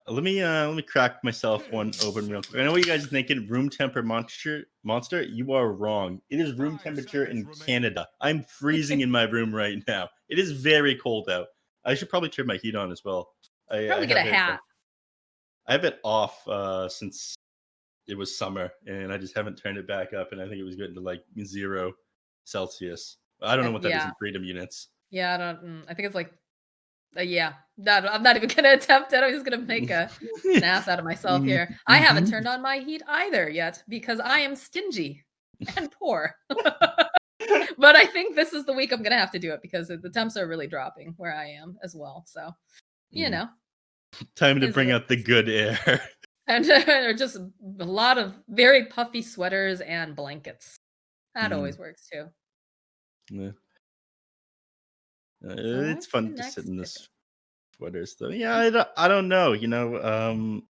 Let me crack myself one open real quick. I know what you guys are thinking. Room temper monster. You are wrong. It is room temperature in Canada. I'm freezing in my room right now. It is very cold out. I should probably turn my heat on as well. Probably get a hat. I have it off since it was summer, and I just haven't turned it back up. And I think it was getting to like 0 Celsius. I don't know what that is in freedom units. Yeah, I don't. I think it's like, yeah. I'm not even gonna attempt it. I'm just gonna make an ass out of myself here. I haven't turned on my heat either yet because I am stingy and poor. But I think this is the week I'm gonna have to do it because the temps are really dropping where I am as well. So, you know, time to bring out the good air. And or just a lot of very puffy sweaters and blankets. That always works too. Yeah. It's fun to sit in this sweaters though. Yeah, I don't know. You know,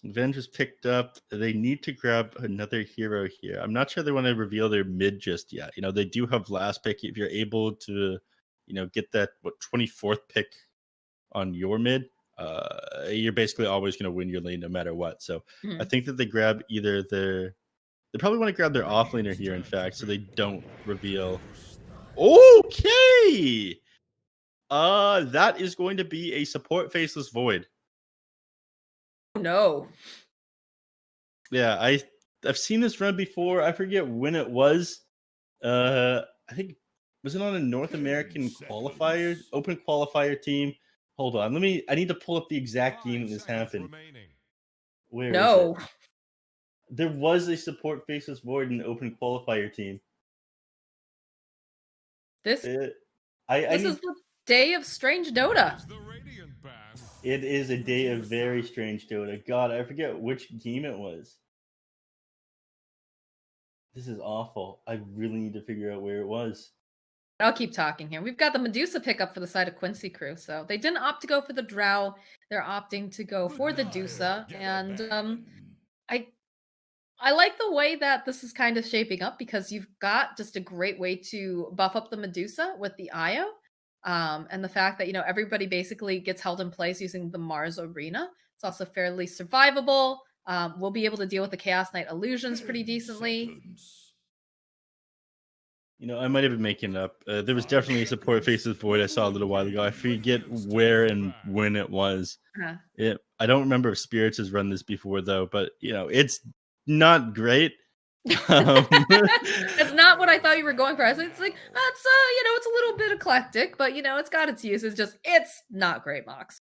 Avengers picked up. They need to grab another hero here. I'm not sure they want to reveal their mid just yet. You know, they do have last pick. If you're able to, you know, get that 24th pick on your mid, you're basically always going to win your lane no matter what. So I think that they grab either they probably want to grab their offlaner here, in fact, so they don't reveal. Okay. That is going to be a support faceless void. No. Yeah, I've seen this run before. I forget when it was. I think was it on a North American qualifier, open qualifier team? Hold on, I need to pull up the exact game that this happened. Where is it? There was a support faceless void in the open qualifier team. This is the day of strange Dota. It is a day of very strange Dota. God, I forget which game it was. This is awful. I really need to figure out where it was. I'll keep talking here. We've got the Medusa pickup for the side of Quincy crew. So they didn't opt to go for the Drow. They're opting to go for the Dusa. And I like the way that this is kind of shaping up because you've got just a great way to buff up the Medusa with the Io. And the fact that, you know, everybody basically gets held in place using the Mars Arena. It's also fairly survivable. We'll be able to deal with the Chaos Knight illusions pretty decently. You know, I might have been making it up. There was definitely a support faceless void I saw a little while ago. I forget where and when it was. I don't remember if Spirits has run this before, though, but, you know, it's not great. It's not what I thought you were going for. It's like, that's, you know, it's a little bit eclectic, but, you know, it's got its uses. It's not great, Mox.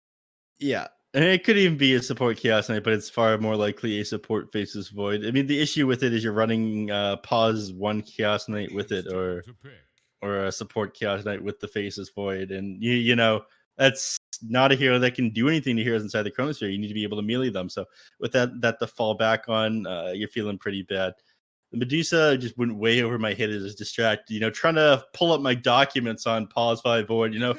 Yeah. And it could even be a support Chaos Knight, but it's far more likely a support faceless void. I mean, the issue with it is you're running pause one Chaos Knight with it, or a support Chaos Knight with the faceless void, and you know that's not a hero that can do anything to heroes inside the Chronosphere. You need to be able to melee them. So with that to fall back on, you're feeling pretty bad. The Medusa just went way over my head as distracted, you know, trying to pull up my documents on Pause 5 Void. You know,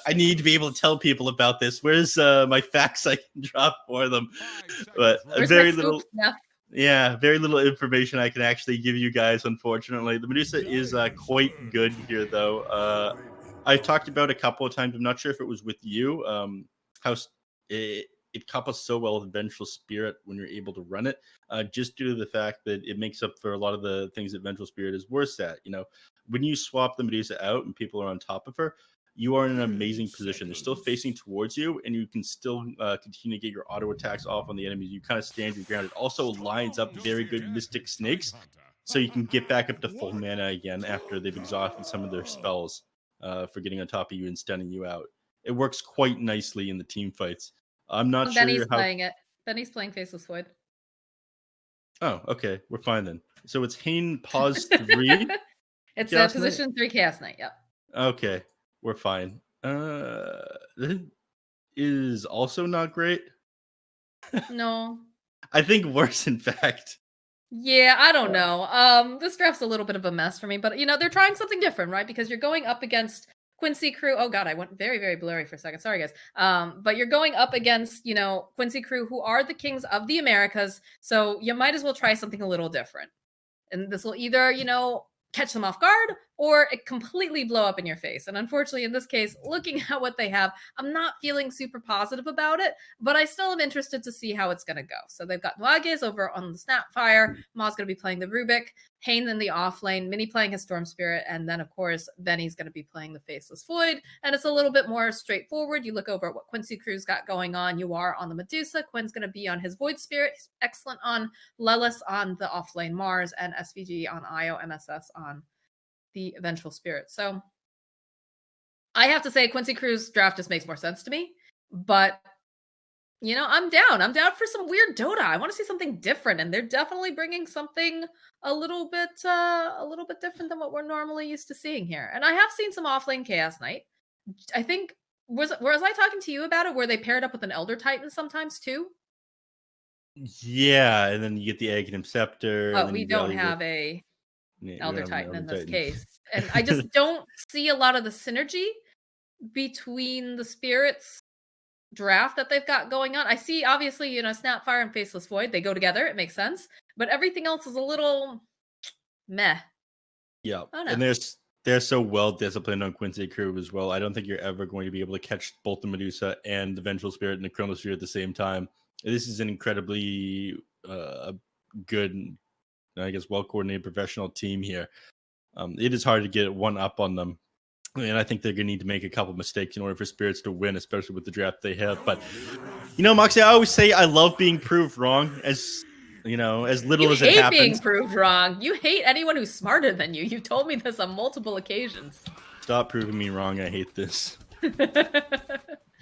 I need to be able to tell people about this. Where's my facts I can drop for them? But very little information I can actually give you guys, unfortunately. The Medusa is quite good here, though. I've talked about a couple of times. I'm not sure if it was with you, how it couples so well with Vengeful Spirit when you're able to run it, just due to the fact that it makes up for a lot of the things that Vengeful Spirit is worse at. You know, when you swap the Medusa out and people are on top of her, you are in an amazing position. They're still facing towards you, and you can still continue to get your auto attacks off on the enemies. You kind of stand your ground. It also lines up very good Mystic Snakes, so you can get back up to full mana again after they've exhausted some of their spells for getting on top of you and stunning you out. It works quite nicely in the team fights. I'm not sure Benny's playing it. Benny's playing Faceless Void. Oh, okay. We're fine then. So it's Hain Pause 3? It's a position 3 Chaos Knight, yep. Okay. We're fine. This is also not great. No. I think worse, in fact. Yeah, I don't know. This draft's a little bit of a mess for me, but, you know, they're trying something different, right? Because you're going up against Quincy crew. Oh god, I went very, very blurry for a second. Sorry, guys. But you're going up against, you know, Quincy crew, who are the kings of the Americas. So you might as well try something a little different. And this will either, you know, catch them off guard, or it completely blow up in your face. And unfortunately, in this case, looking at what they have, I'm not feeling super positive about it, but I still am interested to see how it's going to go. So they've got Nuages over on the Snapfire. Ma's going to be playing the Rubik, Hane in the off lane, Mini playing his Storm Spirit, and then, of course, Benny's going to be playing the Faceless Void. And it's a little bit more straightforward. You look over at what Quincy Crew's got going on. You are on the Medusa. Quinn's going to be on his Void Spirit. He's excellent on Lelis on the off lane Mars, and SVG on Io, MSS on the Vengeful Spirit. So I have to say Quincy Crew's draft just makes more sense to me, but you know, I'm down. I'm down for some weird Dota. I want to see something different, and they're definitely bringing something a little bit different than what we're normally used to seeing here. And I have seen some offlane Chaos Knight. I think was I talking to you about it where they paired up with an Elder Titan sometimes too? Yeah, and then you get the Aghanim Scepter. But we don't have a Elder an Titan Elder in this Titan. case. And I just don't see a lot of the synergy between the spirits draft that they've got going on. I see, obviously, you know, Snapfire and Faceless Void, they go together. It makes sense. But everything else is a little meh. Yeah. And they're so well disciplined on Quincy Crew as well. I don't think you're ever going to be able to catch both the Medusa and the Vengeful Spirit and the Chronosphere at the same time. This is an incredibly good, I guess, well-coordinated professional team here. It is hard to get one up on them. And I think they're going to need to make a couple mistakes in order for Spirits to win, especially with the draft they have. But, you know, Moxxi, I always say I love being proved wrong, as, you know, as little as it happens. You hate being proved wrong. You hate anyone who's smarter than you. You've told me this on multiple occasions. Stop proving me wrong. I hate this.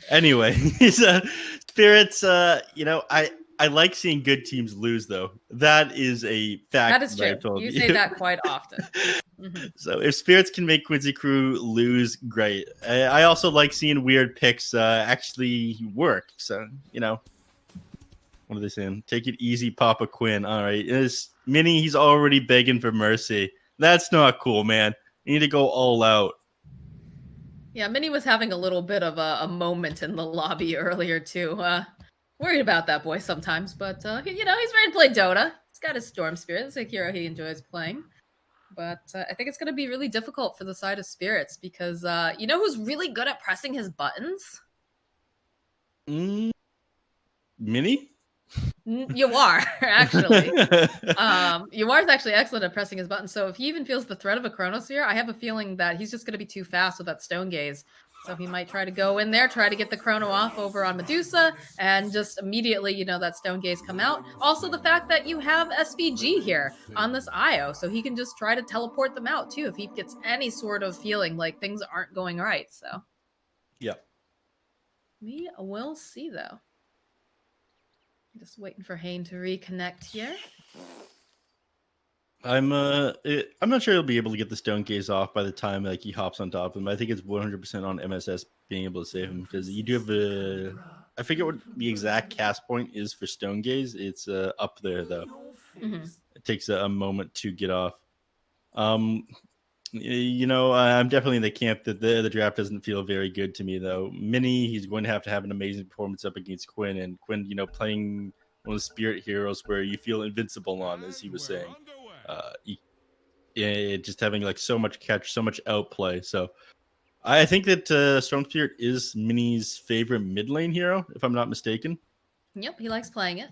Anyway, Spirits, you know, I like seeing good teams lose, though. That is a fact. That is true. You say that quite often. Mm-hmm. So if Spirits can make Quincy Crew lose, great. I also like seeing weird picks actually work. So, you know, what are they saying? Take it easy, Papa Quinn. All right. Mini, he's already begging for mercy. That's not cool, man. You need to go all out. Yeah, Mini was having a little bit of a moment in the lobby earlier, too. Worried about that boy sometimes, but, you know, he's ready to play Dota. He's got his Storm Spirit. It's a hero he enjoys playing. But I think it's going to be really difficult for the side of Spirits because, you know who's really good at pressing his buttons? Mini? You are, actually. You are actually excellent at pressing his buttons. So if he even feels the threat of a Chronosphere, I have a feeling that he's just going to be too fast with that Stone Gaze. So he might try to go in there, try to get the Chrono off over on Medusa, and just immediately, you know, that Stone Gaze come out. Also, the fact that you have SVG here on this Io, so he can just try to teleport them out, too, if he gets any sort of feeling like things aren't going right, so. Yeah. We will see, though. Just waiting for Hane to reconnect here. I'm not sure he'll be able to get the Stone Gaze off by the time like he hops on top of him. I think it's 100% on MSS being able to save him because you do have I forget what the exact cast point is for Stone Gaze. It's up there though. Mm-hmm. It takes a moment to get off. You know, I'm definitely in the camp that the draft doesn't feel very good to me though. Mini, he's going to have an amazing performance up against Quinn, and Quinn, you know, playing one of the spirit heroes where you feel invincible on, as he was saying. Just having like so much catch, so much outplay. So I think that Storm Spirit is Mini's favorite mid lane hero, if I'm not mistaken. Yep, he likes playing it.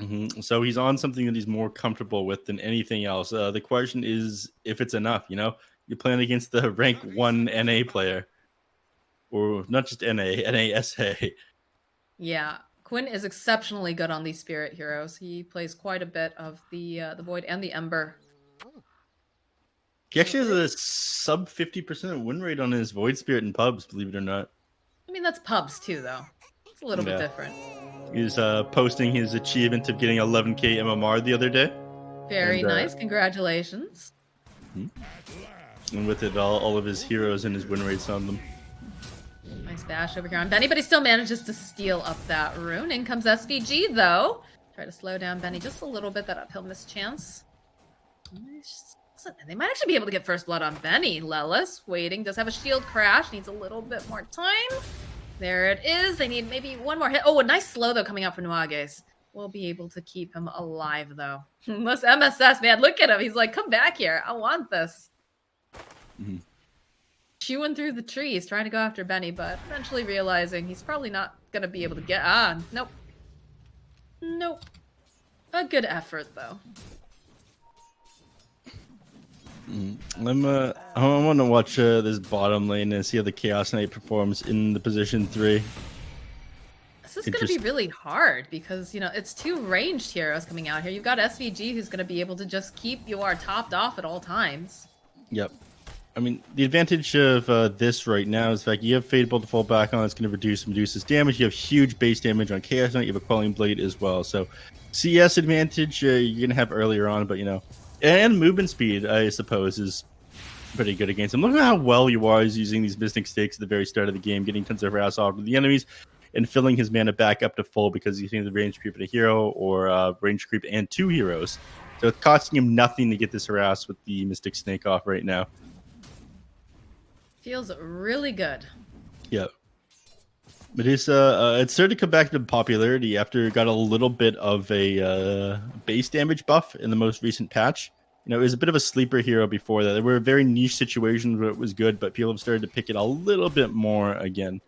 Mm-hmm. So he's on something that he's more comfortable with than anything else. The question is if it's enough. You know, you're playing against the rank 1 NA player, or not just NASA. Yeah. Quinn is exceptionally good on these spirit heroes. He plays quite a bit of the Void and the Ember. He actually has a sub 50% win rate on his Void Spirit in pubs, believe it or not. I mean, that's pubs too, though. It's a little bit different. He was posting his achievement of getting 11k MMR the other day. Very nice. Congratulations. And with it, all of his heroes and his win rates on them. Nice bash over here on Benny, but he still manages to steal up that rune. In comes SVG, though. Try to slow down Benny just a little bit. That uphill mischance. They might actually be able to get first blood on Benny. Lelis waiting. Does have a shield crash. Needs a little bit more time. There it is. They need maybe one more hit. Oh, a nice slow, though, coming out for Nuages. We'll be able to keep him alive, though. This MSS, man, look at him. He's like, come back here. I want this. chewing through the trees, trying to go after Benny, but eventually realizing he's probably not going to be able to get... Nope. Nope. A good effort, though. I want to watch this bottom lane and see how the Chaos Knight performs in the position 3. This is going to be really hard because, you know, it's 2 ranged heroes coming out here. You've got SVG who's going to be able to just keep your topped off at all times. Yep. I mean, the advantage of this right now is the fact you have Fade Bolt to fall back on. It's going to reduce Medusa's damage. You have huge base damage on Chaos Knight. You have a Quelling Blade as well. So, CS advantage you're going to have earlier on, but, you know, and movement speed, I suppose, is pretty good against him. Look at how well Yuar is using these Mystic Stakes at the very start of the game, getting tons of harass off of the enemies, and filling his mana back up to full because he's using the range creep at a hero or range creep and 2 heroes. So it's costing him nothing to get this harass with the Mystic Snake off right now. Feels really good. Yep. Medusa, it started to come back to popularity after it got a little bit of a base damage buff in the most recent patch. You know, it was a bit of a sleeper hero before that. There were very niche situations where it was good, but people have started to pick it a little bit more again.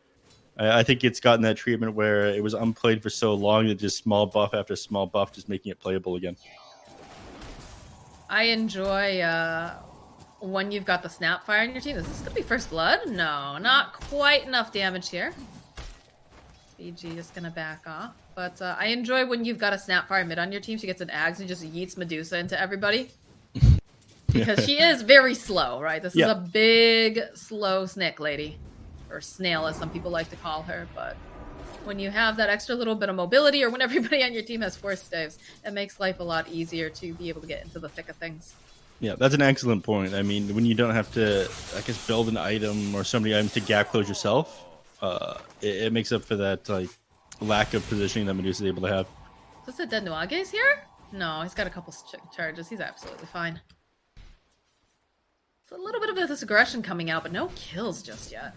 I think it's gotten that treatment where it was unplayed for so long that just small buff after small buff, just making it playable again. I enjoy when you've got the Snapfire in your team. Is this going to be First Blood? No, not quite enough damage here. BG is going to back off. But I enjoy when you've got a Snapfire mid on your team. She gets an Ags and just yeets Medusa into everybody. Because she is very slow, right? This is a big, slow snake lady. Or snail, as some people like to call her. But when you have that extra little bit of mobility, or when everybody on your team has force staves, it makes life a lot easier to be able to get into the thick of things. Yeah, that's an excellent point. I mean, when you don't have to, I guess, build an item or so many items to gap close yourself, it makes up for that like lack of positioning that Medusa is able to have. Is this a Dead Nuage's here? No, he's got a couple charges. He's absolutely fine. It's a little bit of this aggression coming out, but no kills just yet.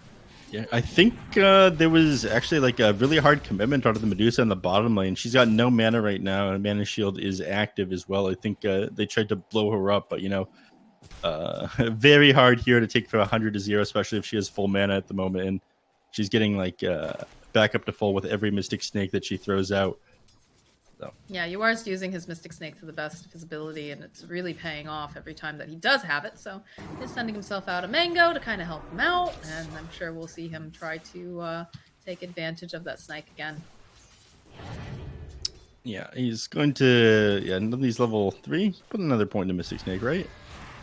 Yeah, I think there was actually like a really hard commitment out of the Medusa in the bottom lane. She's got no mana right now, and Mana Shield is active as well. I think they tried to blow her up, but, you know, very hard here to take from 100 to 0, especially if she has full mana at the moment. And she's getting like back up to full with every Mystic Snake that she throws out. So. Yeah, Yuar's using his Mystic Snake to the best of his ability, and it's really paying off every time that he does have it. So he's sending himself out a Mango to kind of help him out, and I'm sure we'll see him try to take advantage of that Snake again. Yeah, he's going to... Yeah, he's level 3. Put another point in Mystic Snake, right?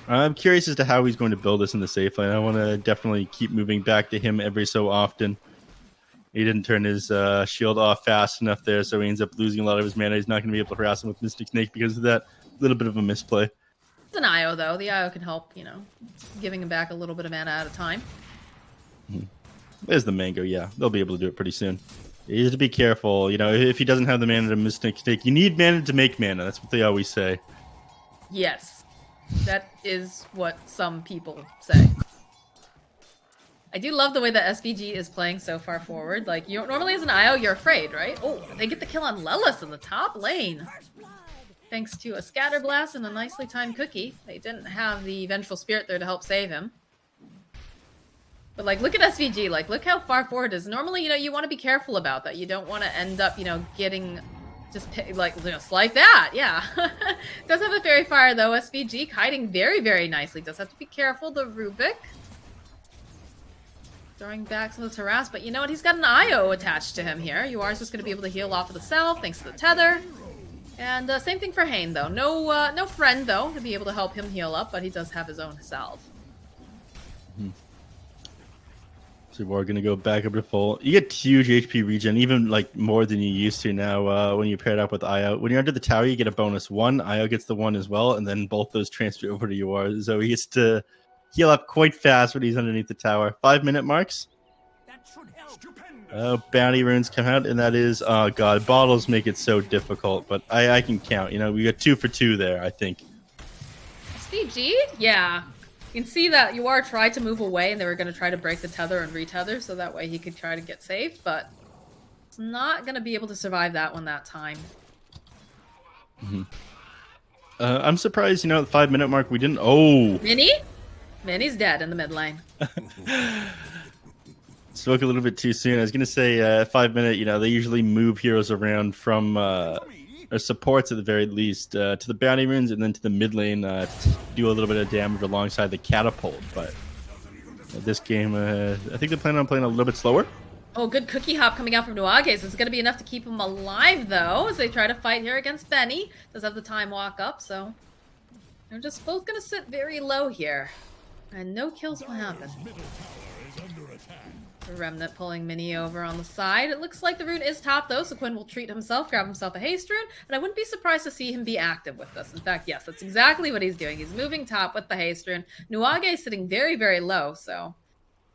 I'm curious as to how he's going to build this in the safe lane. I want to definitely keep moving back to him every so often. He didn't turn his shield off fast enough there, so he ends up losing a lot of his mana. He's not going to be able to harass him with Mystic Snake because of that little bit of a misplay. It's an IO, though. The IO can help, you know, giving him back a little bit of mana at a time. There's the Mango, yeah. They'll be able to do it pretty soon. You have to be careful. You know, if he doesn't have the mana to Mystic Snake, you need mana to make mana. That's what they always say. Yes. That is what some people say. I do love the way that SVG is playing so far forward. Like, you normally as an IO, you're afraid, right? Oh, they get the kill on Lelis in the top lane. Thanks to a Scatter Blast and a nicely timed cookie. They didn't have the Vengeful Spirit there to help save him. But, like, look at SVG. Like, look how far forward it is. Normally, you know, you want to be careful about that. You don't want to end up, you know, getting just, like, just like that. Yeah. Does have a Fairy Fire, though. SVG hiding very, very nicely. Does have to be careful. The Rubik. Throwing back some of this harass, but you know what? He's got an IO attached to him here. Yuar's just going to be able to heal off of the self thanks to the tether. And same thing for Hane, though. No friend, though, to be able to help him heal up, but he does have his own self. So we're going to go back up to full. You get huge HP regen, even like more than you used to now when you pair it up with IO. When you're under the tower, you get a bonus 1. IO gets the 1 as well, and then both those transfer over to Yuar. So he gets to heal up quite fast when he's underneath the tower. 5-minute marks. Oh, bounty runes come out, and that is, oh god, bottles make it so difficult, but I can count. You know, we got 2 for 2 there, I think. SVG? Yeah. You can see that Yuar tried to move away, and they were going to try to break the tether and retether, so that way he could try to get saved, but it's not going to be able to survive that one that time. I'm surprised, you know, at the 5-minute mark we didn't... Oh! Mini? Minnie's dead in the mid lane. Spoke a little bit too soon. I was going to say 5 minute, they usually move heroes around from or supports at the very least to the bounty runes and then to the mid lane to do a little bit of damage alongside the catapult. But this game, I think they're planning on playing a little bit slower. Oh, good cookie hop coming out from Nuages. It's going to be enough to keep him alive, though, as they try to fight here against Benny. Does have the time walk up, so they're just both going to sit very low here. And no kills will happen. The Remnant pulling Mini over on the side. It looks like the rune is top, though, so Quinn will treat himself, grab himself a haste rune, and I wouldn't be surprised to see him be active with this. In fact, yes, that's exactly what he's doing. He's moving top with the haste rune. Nuage is sitting very, very low, so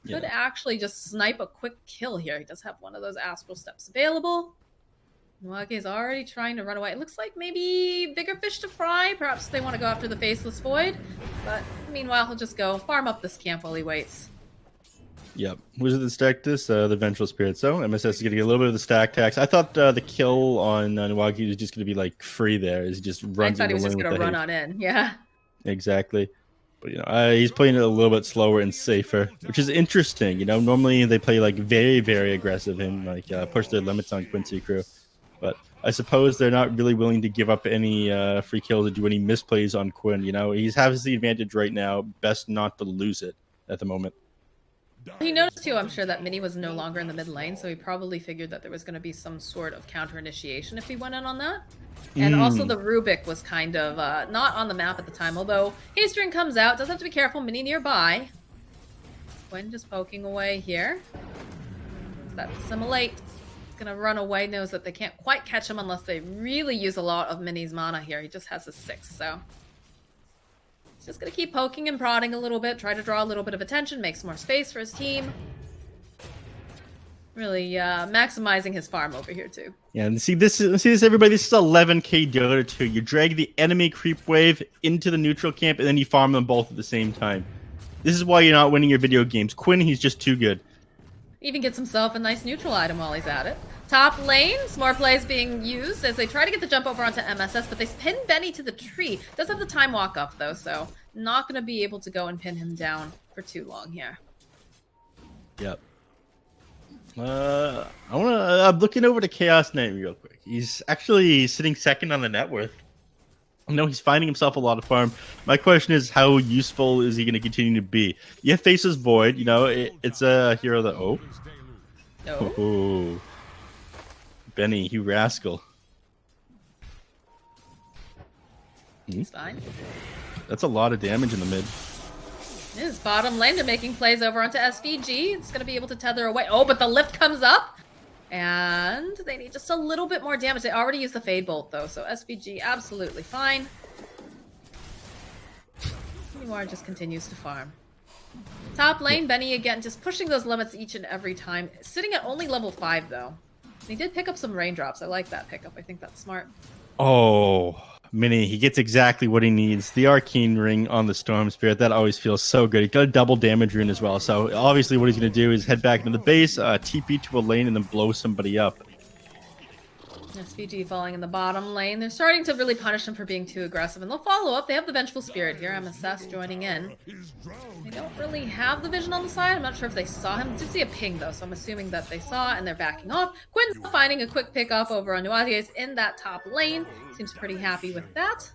could actually just snipe a quick kill here. He does have one of those astral steps available. Nuage is already trying to run away. It looks like maybe bigger fish to fry. Perhaps they want to go after the Faceless Void, but meanwhile, he'll just go farm up this camp while he waits. Yep. Wizard that stacked this, the Vengeful Spirit. So MSS is getting a little bit of the stack tax. I thought the kill on Nuagi was just going to be like free there. He just runs. I thought he was just going to run on in. Yeah. Exactly. But he's playing it a little bit slower and safer, which is interesting. Normally they play like very, very aggressive and like push their limits on Quincy crew. But I suppose they're not really willing to give up any free kills or do any misplays on Quinn. He has the advantage right now. Best not to lose it at the moment. He noticed too, I'm sure, that Mini was no longer in the mid lane, so he probably figured that there was going to be some sort of counter initiation if he went in on that. And also the Rubik was kind of not on the map at the time, although Hasterin comes out, does have to be careful, Mini nearby. Quinn just poking away here. Does that assimilate? He's going to run away, knows that they can't quite catch him unless they really use a lot of Mini's mana here. He just has a 6, so just gonna keep poking and prodding a little bit, try to draw a little bit of attention, make some more space for his team. Really maximizing his farm over here too. Yeah, and see this everybody. This is 11k Dota 2. You drag the enemy creep wave into the neutral camp, and then you farm them both at the same time. This is why you're not winning your video games. Quinn, he's just too good. Even gets himself a nice neutral item while he's at it. Top lane, some more plays being used as they try to get the jump over onto MSS, but they pin Benny to the tree. Does have the time walk up though, so not going to be able to go and pin him down for too long here. Yep. I'm looking over to Chaos Knight real quick. He's actually sitting second on the net worth. He's finding himself a lot of farm. My question is, how useful is he going to continue to be? You have Faceless Void. It's a hero that... Oh. Benny, you rascal. It's fine. That's a lot of damage in the mid. His bottom lane, they're making plays over onto SVG. It's going to be able to tether away. Oh, but the lift comes up. And they need just a little bit more damage. They already used the Fade Bolt, though, so SVG absolutely fine. Anymore just continues to farm. Top lane, Benny again, just pushing those limits each and every time. Sitting at only level 5, though. He did pick up some raindrops. I like that pickup. I think that's smart. Oh, Mini, he gets exactly what he needs. The Arcane Ring on the Storm Spirit, that always feels so good. He got a double damage rune as well. So obviously what he's going to do is head back into the base, TP to a lane, and then blow somebody up. SVG falling in the bottom lane. They're starting to really punish him for being too aggressive, and they'll follow up. They have the Vengeful Spirit here. MSS joining in. They don't really have the vision on the side. I'm not sure if they saw him. Did see a ping, though, so I'm assuming that they saw, and they're backing off. Quinn's finding a quick pick off over on Nuages in that top lane. Seems pretty happy with that.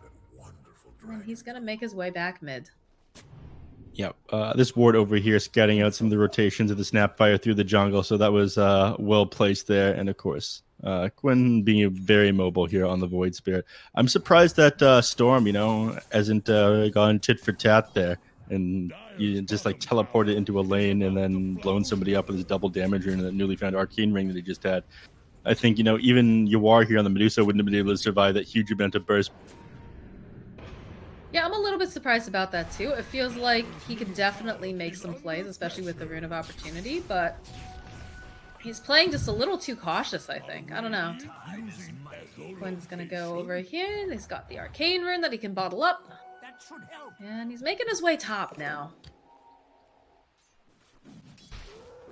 And then he's going to make his way back mid. Yep. This ward over here scouting out some of the rotations of the Snapfire through the jungle, so that was well placed there. And, of course... Quinn being very mobile here on the Void Spirit. I'm surprised that Storm, hasn't gone tit for tat there and you just like teleported into a lane and then blown somebody up with his double damage rune and the newly found Arcane Ring that he just had. I think, even Yawar here on the Medusa wouldn't have been able to survive that huge amount of burst. Yeah, I'm a little bit surprised about that too. It feels like he could definitely make some plays, especially with the Rune of Opportunity, but he's playing just a little too cautious, I think. I don't know. Quinn's gonna go over here. He's got the Arcane Rune that he can bottle up. And he's making his way top now.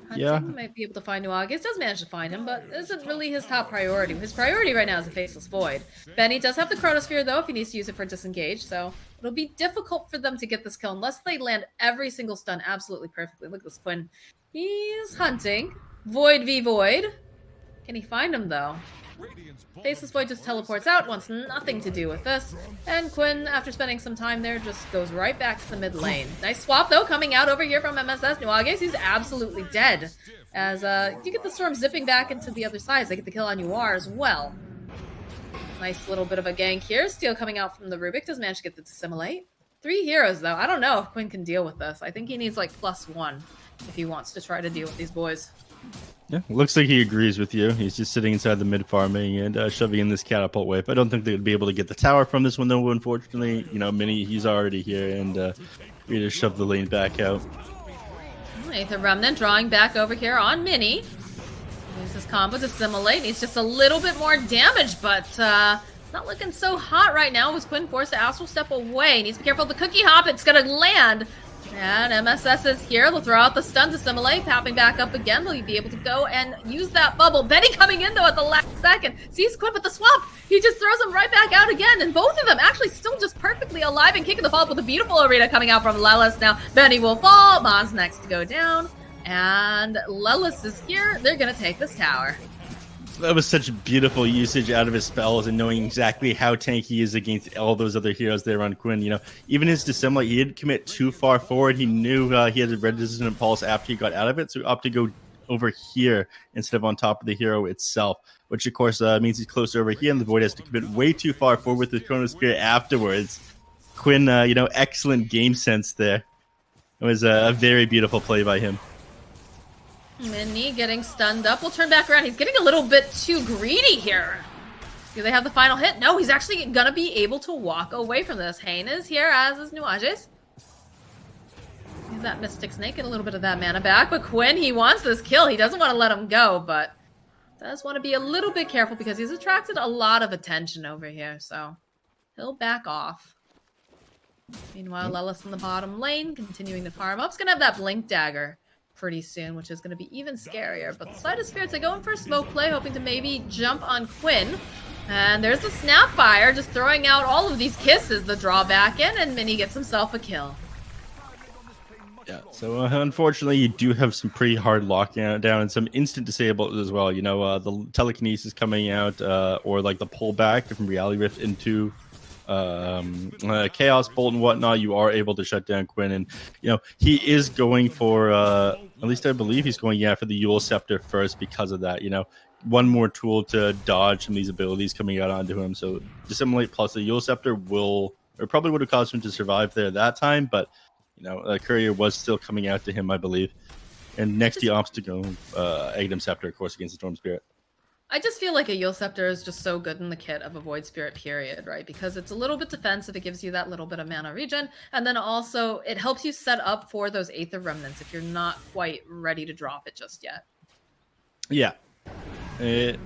Hunting might be able to find Nuages. Does manage to find him, but isn't really his top priority. His priority right now is a Faceless Void. Benny does have the Chronosphere, though, if he needs to use it for disengage, so It'll be difficult for them to get this kill unless they land every single stun absolutely perfectly. Look at this Quinn. He's hunting. Void v Void. Can he find him, though? Faceless Void just teleports out, wants nothing to do with this. And Quinn, after spending some time there, just goes right back to the mid lane. Nice swap, though, coming out over here from MSS. Nuages, he's absolutely dead. As you get the Storm zipping back into the other side. They get the kill on UR as well. Nice little bit of a gank here. Steel coming out from the Rubik. Does manage to get the Dissimilate. 3 heroes, though. I don't know if Quinn can deal with this. I think he needs, like, +1 if he wants to try to deal with these boys. Yeah, looks like he agrees with you. He's just sitting inside the mid farming and shoving in this catapult wave. I don't think they would be able to get the tower from this one, though, unfortunately. You know, Mini, he's already here, and we just shove the lane back out. Aether Remnant drawing back over here on Mini. Uses his combo to Dissimilate. Needs just a little bit more damage, but it's not looking so hot right now. Was Quinn forced to Astral Step away? Needs to be careful of the cookie hop. It's going to land. And MSS is here. They'll throw out the stun to Dissimilate. Popping back up again. They'll be able to go and use that bubble. Benny coming in, though, at the last second. Sees Quinn with the swap. He just throws him right back out again. And both of them actually still just perfectly alive and kicking the ball with a beautiful arena coming out from Lelis. Now, Benny will fall. Mon's next to go down. And Lelis is here. They're going to take this tower. That was such beautiful usage out of his spells and knowing exactly how tanky he is against all those other heroes there on Quinn. You know, even his Dissimilate, he didn't commit too far forward. He knew he had a resistant pulse after he got out of it, so he opted to go over here instead of on top of the hero itself, which of course means he's closer over here, and the Void has to commit way too far forward with the Chrono Spear afterwards. Quinn, you know, excellent game sense there. It was a very beautiful play by him. Mini getting stunned up. We'll turn back around. He's getting a little bit too greedy here. Do they have the final hit? No, he's actually going to be able to walk away from this. Hain is here, as is Nuages. He's that Mystic Snake, get a little bit of that mana back. But Quinn, he wants this kill. He doesn't want to let him go, but does want to be a little bit careful because he's attracted a lot of attention over here. So he'll back off. Meanwhile, Lelis in the bottom lane, continuing to farm up. He's going to have that Blink Dagger pretty soon, which is going to be even scarier. But the side of Spirits, they go in for a smoke play, hoping to maybe jump on Quinn. And there's the Snapfire, just throwing out all of these kisses. The draw back in, and Mini gets himself a kill. Yeah, so unfortunately, you do have some pretty hard lockdown and some instant disables as well. You know, the telekinesis coming out, or like the pullback from Reality Rift into Chaos Bolt and whatnot. You are able to shut down Quinn, and you know he is going for at least I believe he's going for the Eul Scepter first because of that. You know, one more tool to dodge some of these abilities coming out onto him. So Dissimilate plus the Eul Scepter probably would have caused him to survive there that time, but you know, Courier was still coming out to him, I believe. And next he opts to go Aghanim Scepter, of course, against the Storm Spirit. I just feel like a Eul Scepter is just so good in the kit of a Void Spirit, period, right? Because it's a little bit defensive, it gives you that little bit of mana regen, and then also it helps you set up for those Aether Remnants if you're not quite ready to drop it just yet. Yeah. You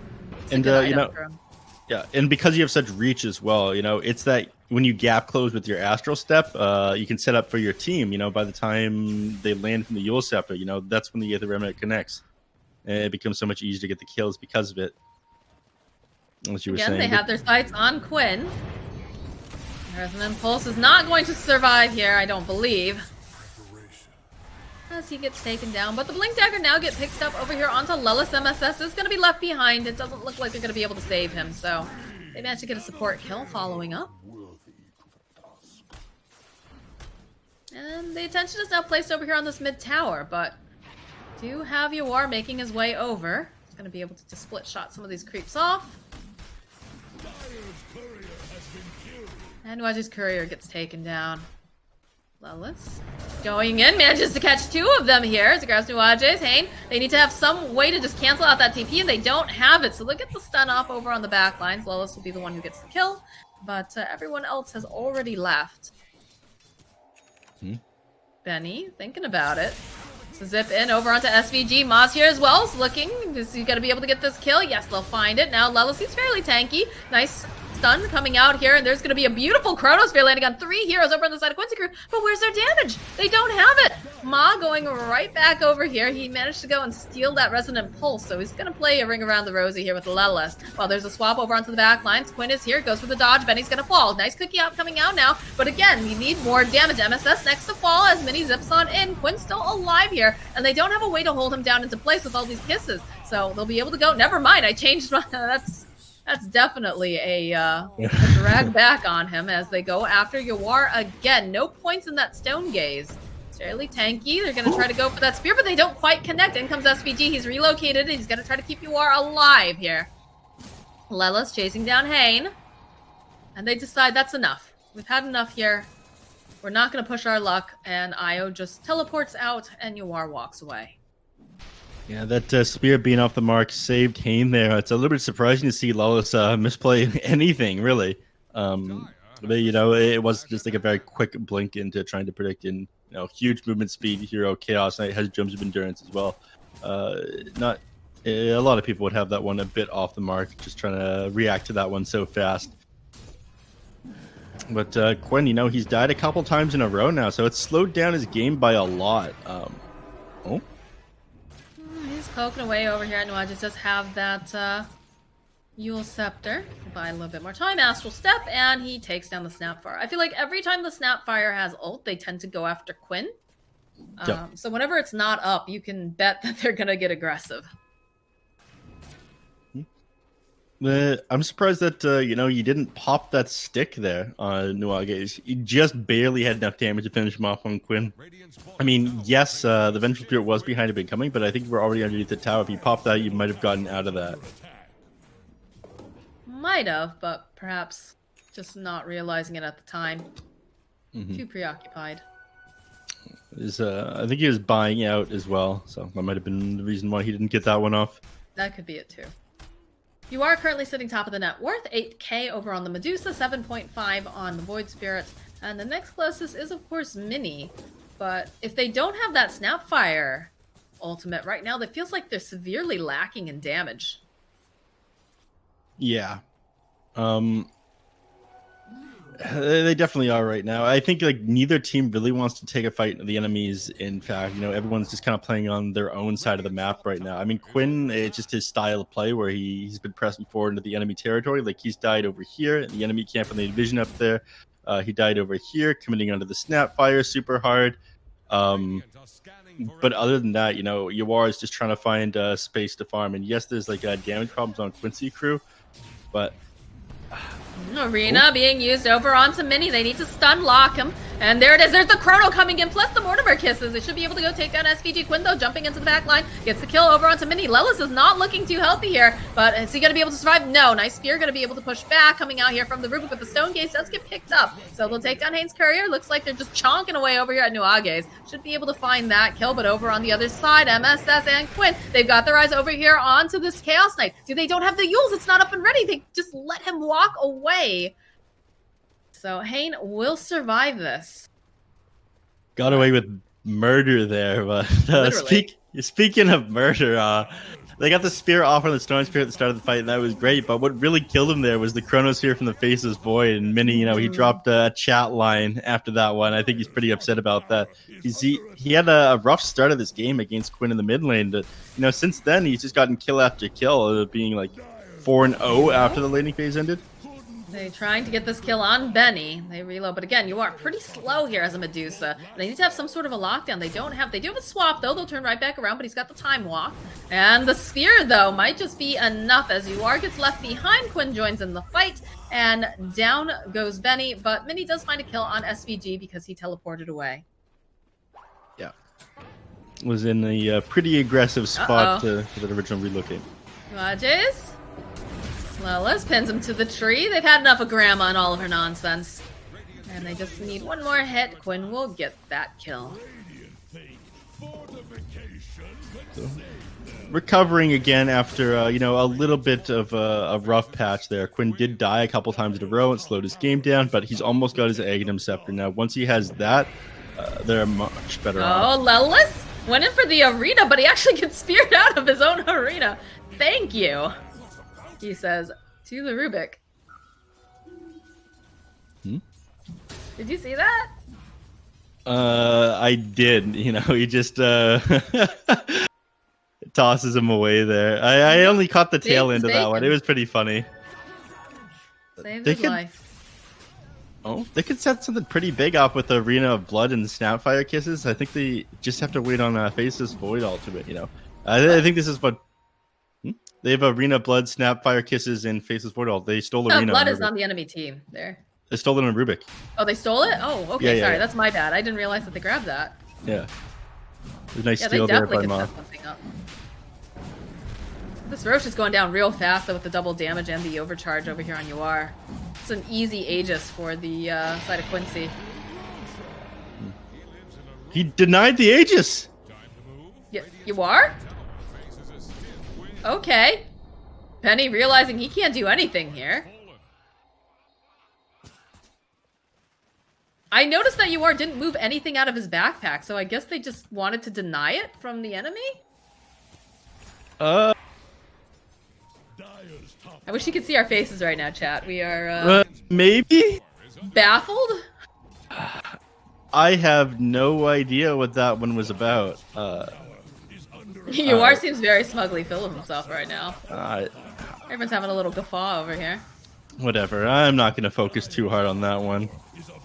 know, yeah, and because you have such reach as well, you know, it's that when you gap close with your Astral Step, you can set up for your team, you know, by the time they land from the Eul Scepter, you know, that's when the Aether Remnant connects. And it becomes so much easier to get the kills because of it. As you were saying. They have their sights on Quinn. Resonant Pulse is not going to survive here, I don't believe. As he gets taken down. But the Blink Dagger now gets picked up over here onto Lelis. MSS is going to be left behind. It doesn't look like they're going to be able to save him. So they managed to get a support kill following up. And the attention is now placed over here on this mid tower, but do have Yawar making his way over. He's going to be able to split shot some of these creeps off. And Nuage's Courier gets taken down. Lelis going in, manages to catch 2 of them here. As it grabs Nuage's Hain. They need to have some way to just cancel out that TP, and they don't have it. So they'll get the stun off over on the back lines. Lelis will be the one who gets the kill, but everyone else has already left. Benny, thinking about it. So zip in over onto SVG. Moz here as well is looking. Is he going to be able to get this kill? Yes, they'll find it. Now Lelis, he's fairly tanky. Nice stun coming out here, and there's going to be a beautiful Chronosphere landing on 3 heroes over on the side of Quincy Crew, but where's their damage? They don't have it. Ma going right back over here. He managed to go and steal that Resonant Pulse, so he's going to play a ring around the rosy here with Lelis. Well, there's a swap over onto the back lines. Quinn is here, goes for the dodge. Benny's going to fall. Nice cookie out coming out now, but again, you need more damage. MSS next to fall as Mini zips on in. Quinn's still alive here, and they don't have a way to hold him down into place with all these kisses, so they'll be able to go. Never mind, I changed my... That's definitely a drag back on him as they go after Yawar again. No points in that Stone Gaze. It's fairly tanky. They're going to try to go for that spear, but they don't quite connect. In comes SVG. He's relocated. He's going to try to keep Yawar alive here. Lelis chasing down Hane. And they decide that's enough. We've had enough here. We're not going to push our luck. And Io just teleports out and Yawar walks away. Yeah, that spear being off the mark saved Hane there. It's a little bit surprising to see Lelis misplay anything, really. But, you know, it was just like a very quick blink into trying to predict in, you know, huge movement speed hero. Chaos Knight has jumps of endurance as well. Not a lot of people would have that one a bit off the mark, just trying to react to that one so fast. But Quinn, you know, he's died a couple times in a row now, so it's slowed down his game by a lot. He's poking away over here. Nuages does have that Yule Scepter. Buy a little bit more time. Astral Step, and he takes down the Snapfire. I feel like every time the Snapfire has ult, they tend to go after Quinn. So whenever it's not up, you can bet that they're going to get aggressive. I'm surprised that, you know, you didn't pop that stick there on Nuages. You just barely had enough damage to finish him off on Quinn. I mean, yes, the Vengeful Spirit was behind him incoming, but I think we're already underneath the tower. If you popped that, you might have gotten out of that. Might have, but perhaps just not realizing it at the time. Too preoccupied. I think he was buying out as well, so that might have been the reason why he didn't get that one off. That could be it too. You are currently sitting top of the net worth, 8k over on the Medusa, 7.5 on the Void Spirit, and the next closest is of course Mini. But if they don't have that Snapfire ultimate right now, it feels like they're severely lacking in damage. Yeah. They definitely are right now. I think like neither team really wants to take a fight of the enemies. In fact, you know, everyone's just kind of playing on their own side of the map right now. I mean, Quinn, it's just his style of play where he's been pressing forward into the enemy territory. Like he's died over here in the enemy camp on the division up there. He died over here, committing onto the Snapfire super hard. But other than that, you know, Yawar is just trying to find space to farm. And yes, there's like damage problems on Quincy Crew, but Arena being used over onto Mini. They need to stun lock him. And there it is. There's the Chrono coming in, plus the Mortimer kisses. They should be able to go take down SVG. Quinn, though, jumping into the back line. Gets the kill over onto Mini. Lelis is not looking too healthy here. But is he going to be able to survive? No. Nice Spear going to be able to push back. Coming out here from the Rubik, but the Stone Gaze does get picked up. So they'll take down Hane's Courier. Looks like they're just chonking away over here at Nuages. Should be able to find that kill, but over on the other side, MSS and Quinn, they've got their eyes over here onto this Chaos Knight. They don't have the Yules. It's not up and ready. They just let him walk away. So Hane will survive this. Got away with murder there, but speaking of murder, they got the spear off on the Storm Spirit at the start of the fight, and that was great. But what really killed him there was the Chronosphere from the Faceless Void, and Mini, you know, he dropped a chat line after that one. I think he's pretty upset about that. He had a rough start of this game against Quinn in the mid lane, but you know, since then he's just gotten kill after kill, being like 4-0 after the laning phase ended. They're trying to get this kill on Benny. They reload, but again, you are pretty slow here as a Medusa. They need to have some sort of a lockdown. They do have a swap though. They'll turn right back around, but he's got the time walk. And the spear though might just be enough as Yawar gets left behind. Quinn joins in the fight, and down goes Benny. But Mini does find a kill on SVG because he teleported away. Yeah, was in a pretty aggressive spot for the original relocate. Nuages. Lelis pins him to the tree. They've had enough of Grandma and all of her nonsense. And they just need one more hit. Quinn will get that kill. So, recovering again after, you know, a little bit of a rough patch there. Quinn did die a couple times in a row and slowed his game down, but he's almost got his Aghanim Scepter now. Once he has that, they're much better off. Oh, Lelis went in for the arena, but he actually gets speared out of his own arena. Thank you, he says to the Rubik. Did you see that? I did. You know, he just tosses him away there. I only caught the tail end of that one. It was pretty funny. Saved his life. Oh, they could set something pretty big up with the Arena of Blood and Snapfire Kisses. I think they just have to wait on Faceless Void Ultimate, you know. I think this is what... They have Arena of Blood, Snapfire Kisses, and Faceless Void Ult. They stole Arena. Blood is on the enemy team there. They stole it on Rubik. Oh, they stole it? Oh, okay, yeah, sorry. That's my bad. I didn't realize that they grabbed that. Yeah. There's a nice steal there by Ma. This Roche is going down real fast though with the double damage and the overcharge over here on UR. It's an easy Aegis for the side of Quincy. He denied the Aegis! UR? Okay. Penny realizing he can't do anything here. I noticed that UR didn't move anything out of his backpack, so I guess they just wanted to deny it from the enemy? I wish you could see our faces right now, chat. We are, maybe? Baffled? I have no idea what that one was about. UR seems very smugly full of himself right now. Everyone's having a little guffaw over here. Whatever. I'm not going to focus too hard on that one.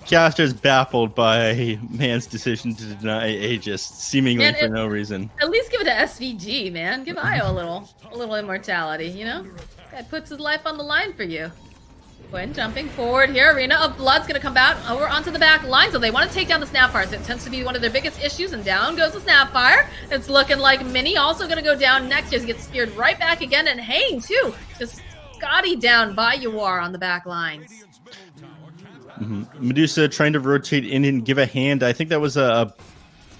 Caster's baffled by man's decision to deny Aegis, seemingly for no reason. At least give it to SVG, man. Give Io a little immortality, you know? Guy puts his life on the line for you. Quinn jumping forward here. Arena of Blood's gonna come out over onto the back line, so they want to take down the Snapfire. So it tends to be one of their biggest issues, and down goes the Snapfire. It's looking like Mini also gonna go down next. Just gets speared right back again, and Hane too. Just Scotty down by UR on the back lines. Medusa trying to rotate in and give a hand. I think that was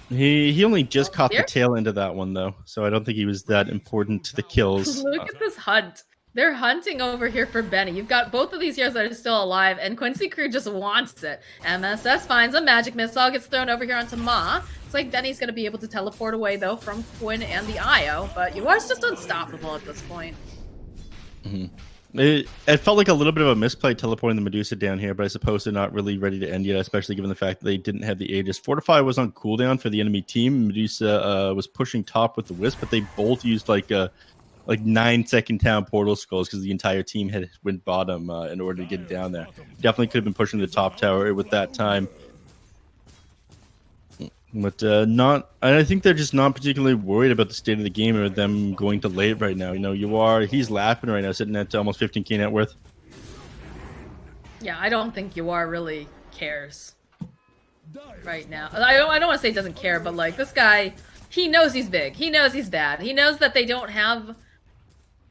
he only just caught the tail end of that one though, so I don't think he was that important to the kills. Look at this hunt. They're hunting over here for Benny. You've got both of these heroes that are still alive, and Quincy Crew just wants it. MSS finds a magic missile, gets thrown over here onto Ma. It's like Benny's going to be able to teleport away, though, from Quinn and the Io, but UR's just unstoppable at this point. It felt like a little bit of a misplay teleporting the Medusa down here, but I suppose they're not really ready to end yet, especially given the fact that they didn't have the Aegis. Fortify was on cooldown for the enemy team. Medusa was pushing top with the Wisp, but they both used like 9-second town portal skulls because the entire team had went bottom in order to get down there. Definitely could have been pushing the top tower with that time. But I think they're just not particularly worried about the state of the game or them going to late right now. You know, he's laughing right now, sitting at almost 15k net worth. Yeah, I don't think UR really cares right now. I don't want to say he doesn't care, but like this guy, he knows he's big. He knows he's bad. He knows that they don't have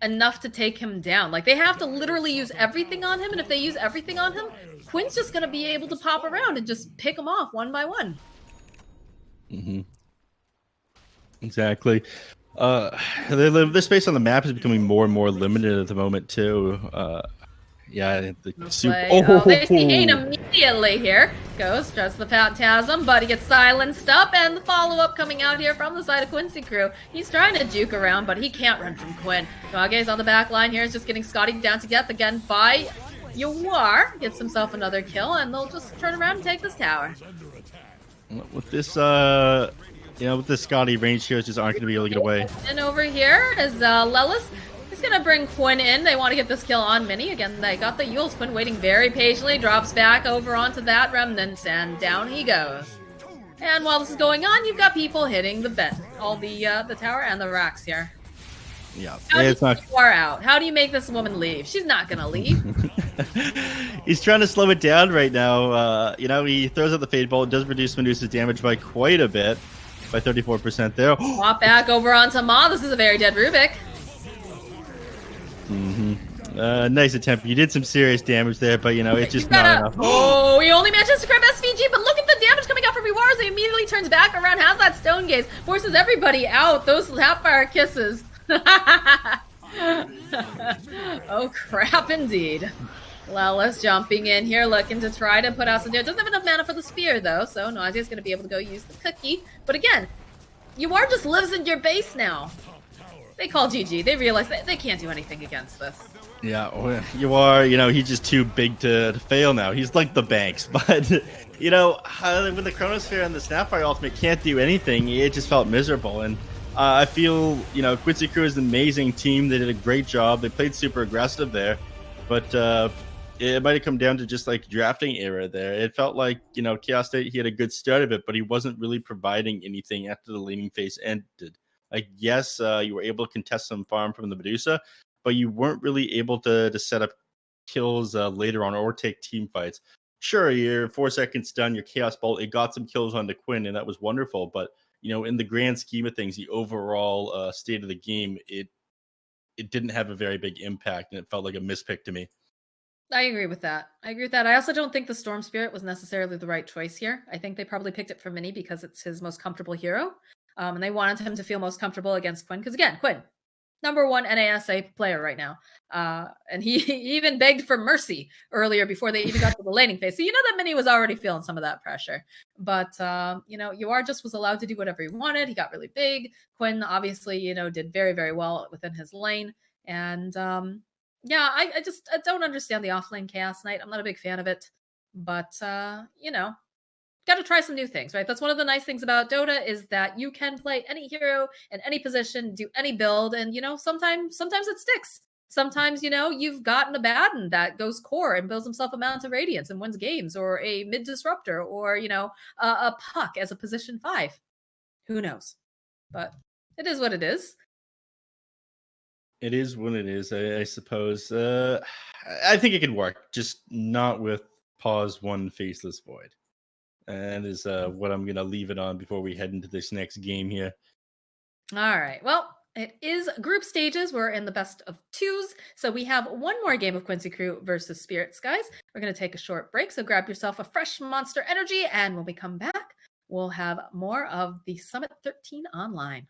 enough to take him down. Like they have to literally use everything on him, and if they use everything on him, Quinn's just gonna be able to pop around and just pick them off one by one. Exactly. The space on the map is becoming more and more limited at the moment too. Yeah, they see Hane immediately here. Goes, just the Phantasm, but he gets silenced up, and the follow-up coming out here from the side of Quincy Crew. He's trying to juke around, but he can't run from Quinn. Kage's on the back line here, is just getting Scotty down to death again by UR. Gets himself another kill, and they'll just turn around and take this tower. With this, with this Scotty, range heroes just aren't going to be able to get away. And over here is Lelis. He's going to bring Quinn in. They want to get this kill on Mini. Again, they got the Yules. Quinn waiting very patiently. Drops back over onto that Remnant, and down he goes. And while this is going on, you've got people hitting the the tower and the racks here. Yeah, it's not far out. How do you make this woman leave? She's not going to leave. He's trying to slow it down right now. He throws out the Fade Bolt. It does reduce Medusa's damage by quite a bit, by 34% there. Swap back over onto Ma. This is a very dead Rubik. Nice attempt. You did some serious damage there, but it's just not enough. Oh, he only manages to grab SVG, but look at the damage coming out from UR as he immediately turns back around, has that Stone Gaze, forces everybody out. Those Snapfire kisses. Oh crap indeed. Lelis jumping in here, looking to try to put out some damage. Doesn't have enough mana for the spear though, so Nausea's going to be able to go use the cookie. But again, UR just lives in your base now. they call GG. They realize that they can't do anything against this. Yeah, well, you are. He's just too big to fail now. He's like the Banks, but with the Chronosphere and the Snapfire Ultimate can't do anything. It just felt miserable, and I feel Quincy Crew is an amazing team. They did a great job. They played super aggressive there, but it might have come down to just like drafting error there. It felt like Chaos State, he had a good start of it, but he wasn't really providing anything after the laning phase ended. Like, yes, you were able to contest some farm from the Medusa, but you weren't really able to set up kills later on or take team fights. Sure, your 4 seconds done, your Chaos Bolt, it got some kills onto Quinn, and that was wonderful. But, in the grand scheme of things, the overall state of the game, it didn't have a very big impact, and it felt like a mispick to me. I agree with that. I also don't think the Storm Spirit was necessarily the right choice here. I think they probably picked it for Mini because it's his most comfortable hero. And they wanted him to feel most comfortable against Quinn. Because again, Quinn, #1 NASA player right now. And he even begged for mercy earlier before they even got to the laning phase. So that Mini was already feeling some of that pressure. But, UR just was allowed to do whatever he wanted. He got really big. Quinn obviously, did very, very well within his lane. And yeah, I don't understand the offlane Chaos Knight. I'm not a big fan of it. But, got to try some new things, right? That's one of the nice things about Dota is that you can play any hero in any position, do any build, and sometimes it sticks. Sometimes you've gotten a Baden that goes core and builds himself a Mountain of Radiance and wins games, or a mid disruptor, or a Puck as a position 5. Who knows? But it is what it is. It is what it is, I suppose. I think it could work, just not with Pause 1 Faceless Void. And is what I'm going to leave it on before we head into this next game here. All right. Well, it is group stages. We're in the best of 2s. So we have one more game of Quincy Crew versus Spirits, guys. We're going to take a short break. So grab yourself a fresh Monster Energy. And when we come back, we'll have more of the Summit 13 online.